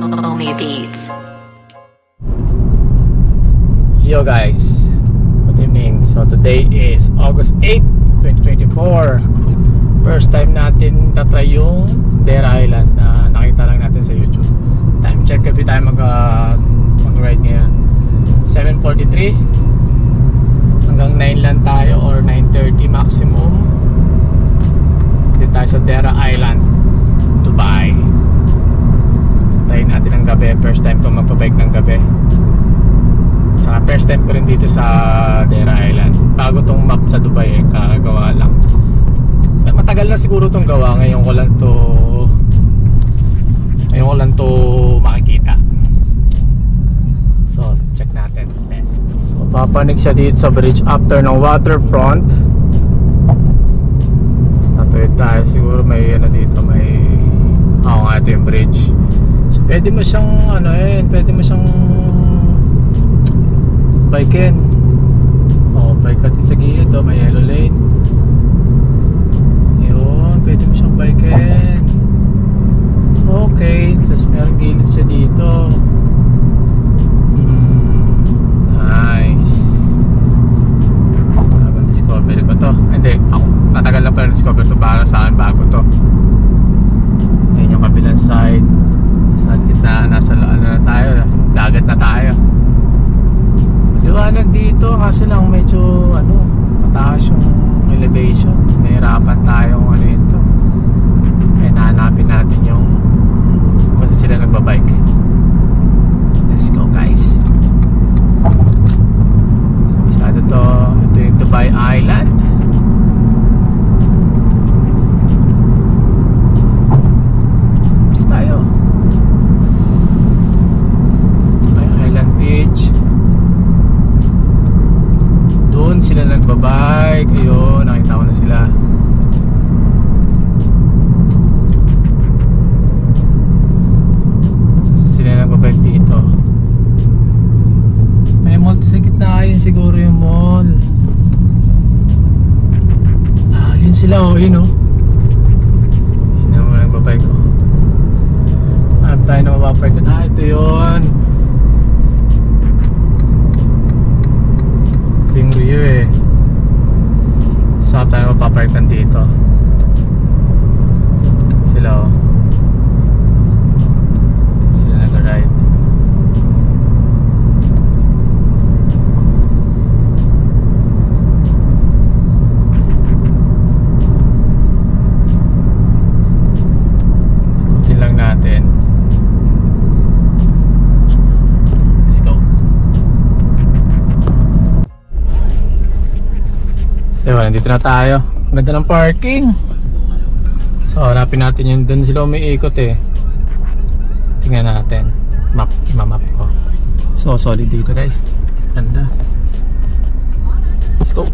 Omi Beats. Yo guys, good evening. So today is August 8, 2024. First time natin tatry yung Dera Island na nakita lang natin sa YouTube. Time check, every time mag-ride ngayon 7:43 hanggang 9 lang tayo or 9:30 maximum. Dito tayo sa Dera Island, Dubai. So tayo natin ang gabi. First time ko magpabike ng gabi. Saka first time ko rin dito sa Dera Island. Bago tong map sa Dubai kagawa lang. Matagal na siguro tong gawa. Ngayon ko lang to makikita. So check natin. Let's go. So papanik siya dito sa bridge after ng waterfront. Tapos natuloy tayo. Siguro may dito, may nga ito yung bridge. So pwede mo siyang pwede mo siyang bikein. Bike ka din sa gilid. May yellow lane. Yun, pwede mo siyang bikein. Okay, tapos meron gilid siya dito. Nice. Habang discover ko to. Hindi, ako matagal na pala discover to. Para saan bago to. Yan yung kabilang side. Sa gitna, nasa na tayo. Dagat na tayo. Liwanag dito kasi lang medyo mataas yung elevation. Mahirapan tayong ito. Kaya nahanapin natin yung kasi sila nagbabike. Let's go guys. Masyado to. Ito yung Dubai Island. Yes tayo. Dubai Island Beach. Doon sila nagbabike. Ayun, nakita ko na sila. Sila nagbabike dito. May mall to sa gitna. Ayun siguro yung mall. Yun sila yun Yun naman nagbabike Hanap tayo na mababike. Ito yun. Yung Rio saan tayo mapaparkan dito sila sila nag-ride. Ikutin lang natin. So, nandito na tayo. Ganda ng parking. So, hanapin natin yung doon sila umiikot Tingnan natin. Imamap ko. So, solid dito guys. Ganda. Let's go.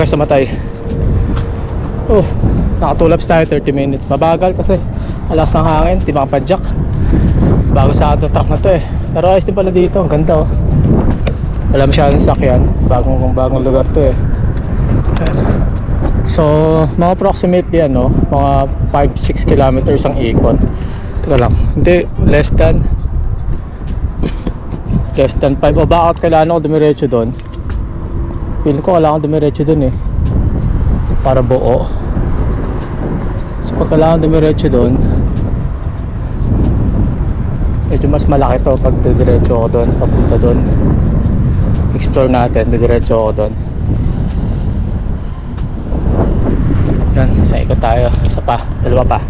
guys sa Matay. Oh, nakatulaps tayo 30 minutes. Mabagal kasi alas ng hangin, di makapadyak. Bago sa ato truck na to eh. Pero ayos din pala dito, ang ganda oh. Wala masyadong sakyan, bagong lugar to eh. So mga approximately ano, mga 5-6 kilometers ang ikot. Teka lang, hindi, less than 5. O bakit kailangan ako dumiretso doon? Feeling ko kailangan dumiretso doon eh, para buo. So pag kailangan dumiretso doon, medyo mas malaki to pag diretso ako doon, papunta doon. Explore natin, diretso ako doon. Yan, sa ikot tayo. Isa pa, dalawa pa.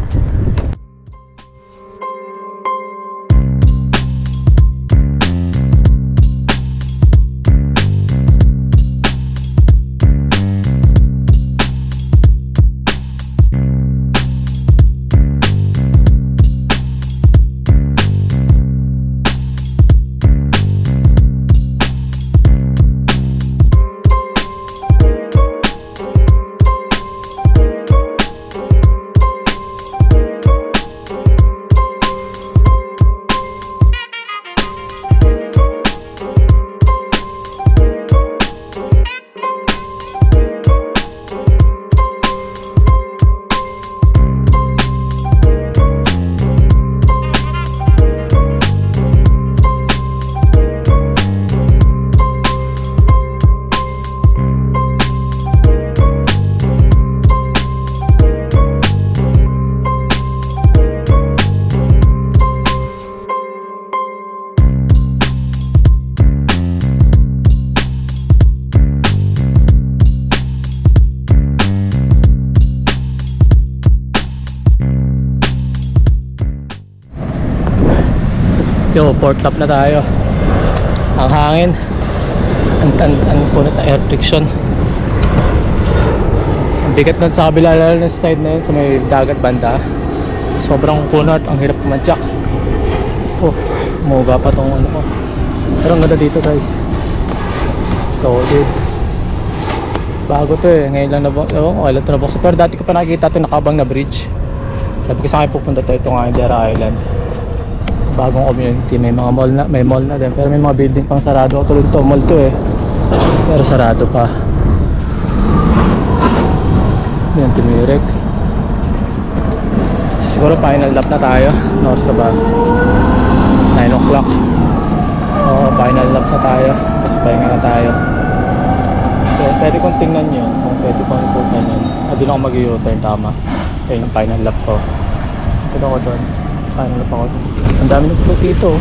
Yo, port lap na tayo. Ang hangin, ang kunat na air friction. Ang bigat nun sa kabila, lalo na sa side na yun, sa may dagat banda. Sobrang kunat, ang hirap kumadyak. Oh, umuga pa tong ano ko. Pero ang ganda dito guys, solid. Bago to eh, ngayon lang kailan to nabuksan. Pero dati ko pa nakikita ito nakabang na bridge. Sabi ko sa akin pupunta tayo itong Dera Island. Bagong community, may mga mall na, may mall na din, pero may mga building pang sarado. Tulad to, mall to eh, pero sarado pa. Yan, tumirik. So, siguro final lap na tayo, north sa ba 9 o'clock. Oo, final lap na tayo, tapos pahinga na tayo. So, pwede kong tingnan yun, kung pwede kong ikutan yun. Doon ako mag-u-turn, tama. Ito yung final lap ko. Ito ako doon, final lap ako doon. Ang dami ng puto dito.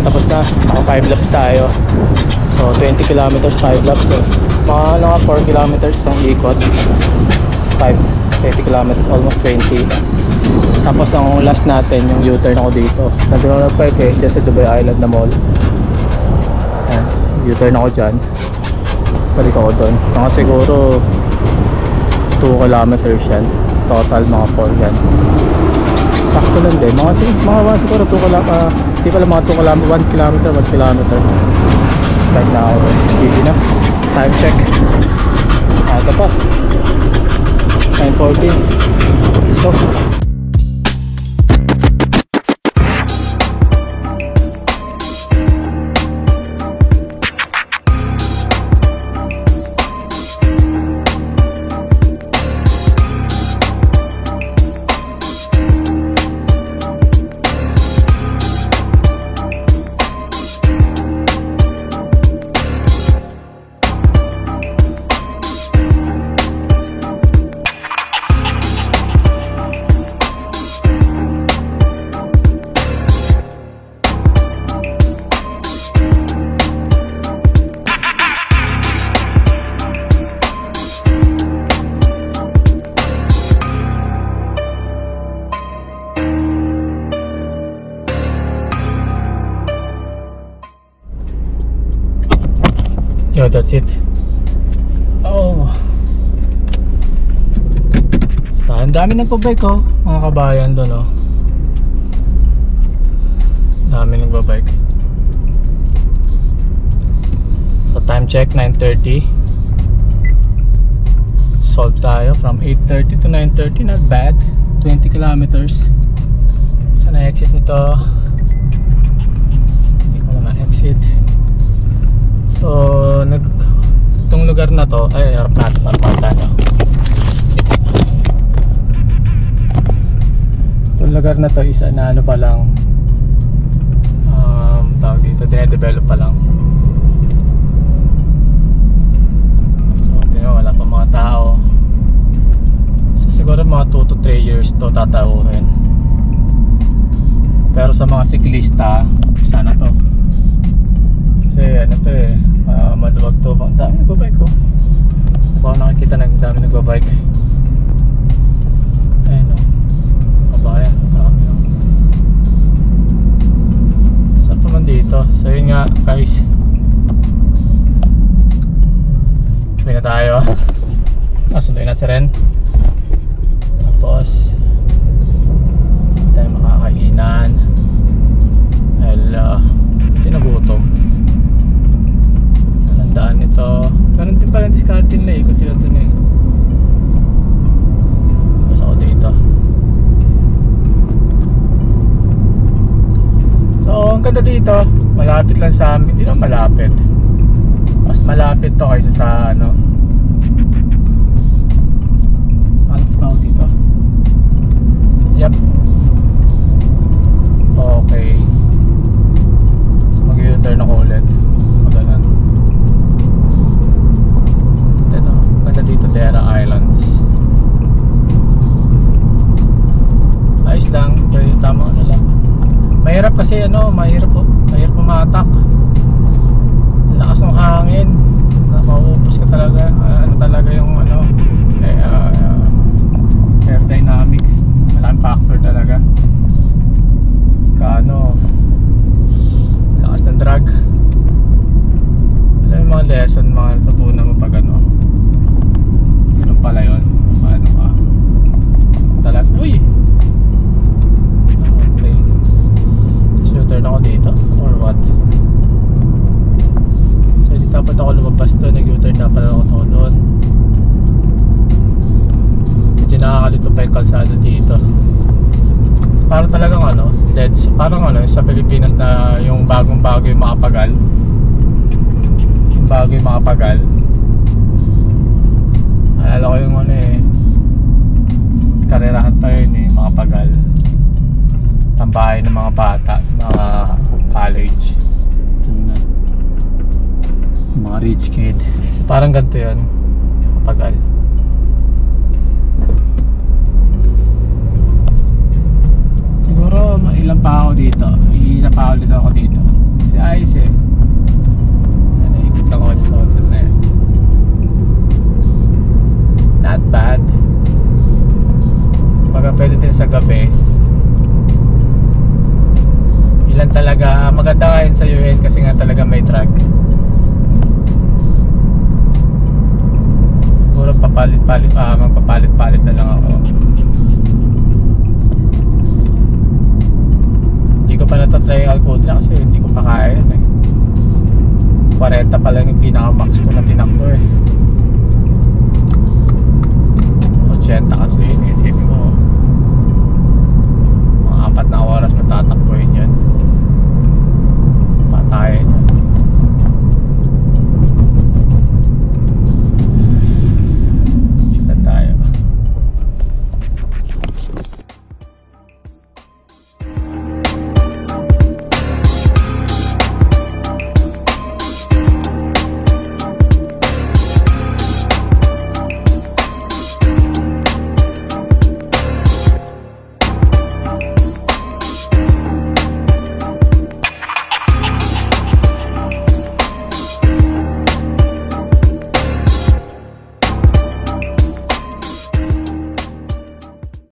Tapos na, naka 5 laps tayo. So 20 kilometers 5 laps eh. Mga naka 4 kilometers ang ikot, 20 kilometers, almost 20. Tapos ang last natin, yung U-turn ako dito. Nandun ako nag-park eh, dyan sa Dubai Island na mall. Ayan, U-turn ako dyan. Balik ako doon. Mga siguro 2 kilometers yan. total mga 4 yan. Sakto lang din, mga siguro 2 km, hindi pala mga 2 km, 1 km, 1 km. Start na ako, speedy na. Time check, aga pa, 9:14. So yo, that's it. Oh, ang dami nagpa-bike oh, mga kabayan doon oh. Dami nagpa-bike. So time check 9:30. Solve tayo from 8:30 to 9:30, not bad. 20 kilometers. Saan na exit nito? Hindi ko na ma-exit. So, itong lugar na to, ay, harap natin tayo. Itong lugar na to, isa na ano pa lang, tawag dito, dinedevelop pa lang. So, tingnan, wala pa mga tao. So, siguro mga 2 to 3 years to tatauhin. Pero sa mga siklista, sana to. Kasi ano to eh, maluwag to. Ang dami nagbabike ko. Baka nakikita na ang dami nagbabike. Ayun o, kabayan, dami o. Saan pa man dito? So yun nga guys, uwi na tayo. Sunduin na si Ren. Tapos tayo makakainan. Hindi nagutom. Daan nito. Ganun din pala discard nila, ikot sila dun eh. Tapos ako dito. So ang ganda dito, malapit lang sa amin. Hindi na malapit, mas malapit to kaysa sa ano, anong tawag dito? Yep. Okay, so mag-u-turn ako ulit. Dito Dera Islands. Ayos lang, tama ano lang. Mahirap kasi ano, mahirap pumatak. Ang lakas ng hangin. Mauubos ka talaga. Ano talaga yung ano, aerodynamic. Malaking factor talaga. Kaano, lakas ng drag. Alam yung mga lesson, mga natutunan mo pag ano. Ganun pala yun. Paano ka talag, uy, okay. So turn ako dito or what? So di dapat ako lumabas doon, nag-u-turn dapat ako doon. Medyo nakakalito pa yung kalsada dito. Parang talagang ano, dead. Parang ano, sa Pilipinas na yung bagong-bago yung makapagal. Yung bago yung makapagal. Alala ko yung ano eh, karerahan pa yun eh, makapagal. Tambahay ng mga bata, mga college, mga rich kid. So parang ganito yun, makapagal. Siguro ilan pa ako dito, ilan pa ulit ako dito. Kasi ayos eh, naikot lang ako sa hotel na yan. Not bad. Pagka pwede din sa gabi. Ilan talaga, maganda nga yun sa UN kasi nga talaga may drag. Siguro magpapalit-palit na lang ako. matatry yung Alcodra kasi hindi ko pa kaya yun 40 pa lang yung pinaka-max ko na tinakbo 80 kasi yun isipin mo mga 4 na oras matatakbo